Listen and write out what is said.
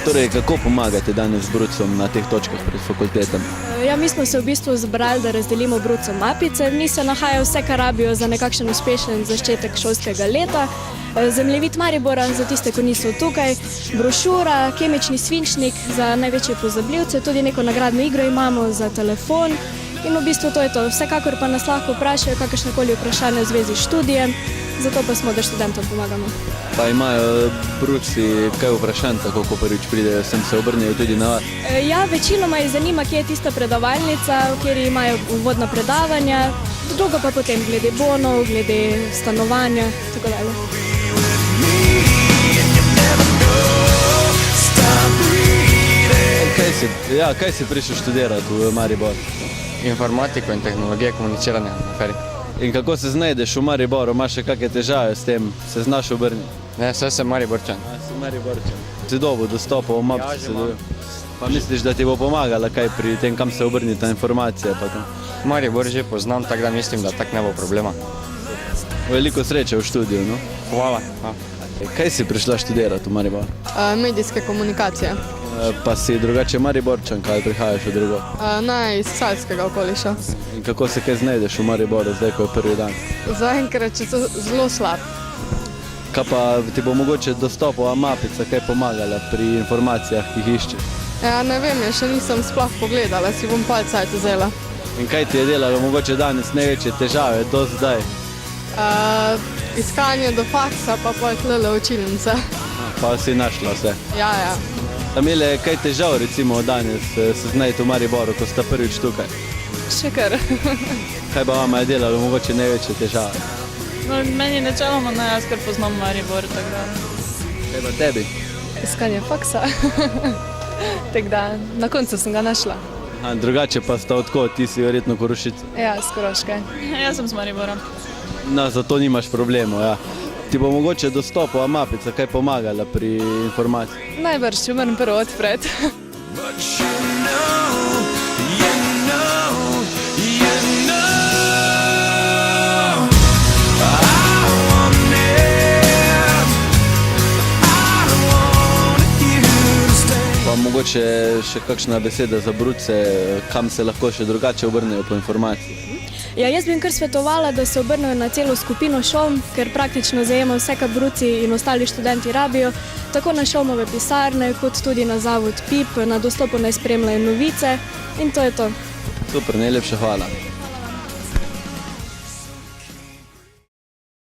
Torej, kako pomagate danes brucom na teh točkah pred fakultetami? Ja, mi smo se v bistvu zbrali, da razdelimo brucom mapice. V njih se nahaja vse, kar rabijo za nekakšen uspešen začetek šolskega leta. Zemljevid Maribora za tiste, ko niso tukaj, brošura, kemični svinčnik za največje pozabljivce, tudi neko nagradno igro imamo za telefon. In v bistvu to je to. Vsekakor pa nas lahko vprašajo kakršnekoli vprašanje v zvezi s študijem, zato pa smo, da študentom pomagamo. Pa imajo bruci kaj vprašanj, tako ko prvič pridejo, sem se obrnejo tudi na vas? Ja, večinoma jih zanima, kje je tista predavalnica, v kateri imajo uvodna predavanja, drugo pa potem glede bonov, glede stanovanja, tako dalje. Kaj si prišel študirati v Maribor? Informatiko in tehnologije komuniciranja na FERI. In kako se znajdeš v Mariboru? Imaš še kakšne težave s tem? Se znaš obrniti? Ne, vse sem Mariborčan. Si Mariborčan. Si dobil dostopa v map? Ja, že imam. Pa misliš, da ti bo pomagala kaj pri tem, kam se obrniti ta informacija? Maribor že poznam, tako da mislim, da tak ne bo problema. Veliko sreče v študiju, no? Hvala. Kaj si prišla študirati v Maribor? Medijske komunikacije. Pa si drugače Mariborčan, kaj prihajaš v drugo? Ne, iz Salskega okoliša. In kako se kaj znajdeš v Mariboru, zdaj, ko je prvi dan? Zaenkrat je to zelo slab. Kaj pa ti bo mogoče dostopova mapica kaj pomagala pri informacijah, ki jih iščeš? Ja, ne vem, še nisem sploh pogledala, si bom palcajt vzela. In kaj ti je delalo mogoče danes največje težave do zdaj? Iskanje do faksa, pa tlele učilnice. Pa si našla vse? Ja, ja. Imele kaj težav recimo danes se znajti v Mariboru, ko sta prvič tukaj? Še kar. Kaj pa vama je delalo mogoče največje težave? No, meni načeloma ne, jaz kar poznam Maribor, tako da. Kaj pa tebi? Iskanje faksa. Tako da, na koncu sem ga našla. Drugače pa sta odkot, ti si verjetno Korošica. Ja, z Koroške. Jaz sem z Maribora. No, zato nimaš problemov, ja. Ti bo mogoče dostopova mapica kaj pomagala pri informaciji? Najbrž, če moram prvo odpreti. Pa mogoče še kakšna beseda za bruce, kam se lahko še drugače obrnejo po informaciji? Ja, jaz bi jim kar svetovala, da se obrnejo na celo skupino ŠOM, ker praktično zajema vse, kar bruci in ostali študenti rabijo, tako na ŠOM-ove pisarne, kot tudi na zavod PIP, na dostopu naj spremljajo novice in to je to. Super, najlepša hvala.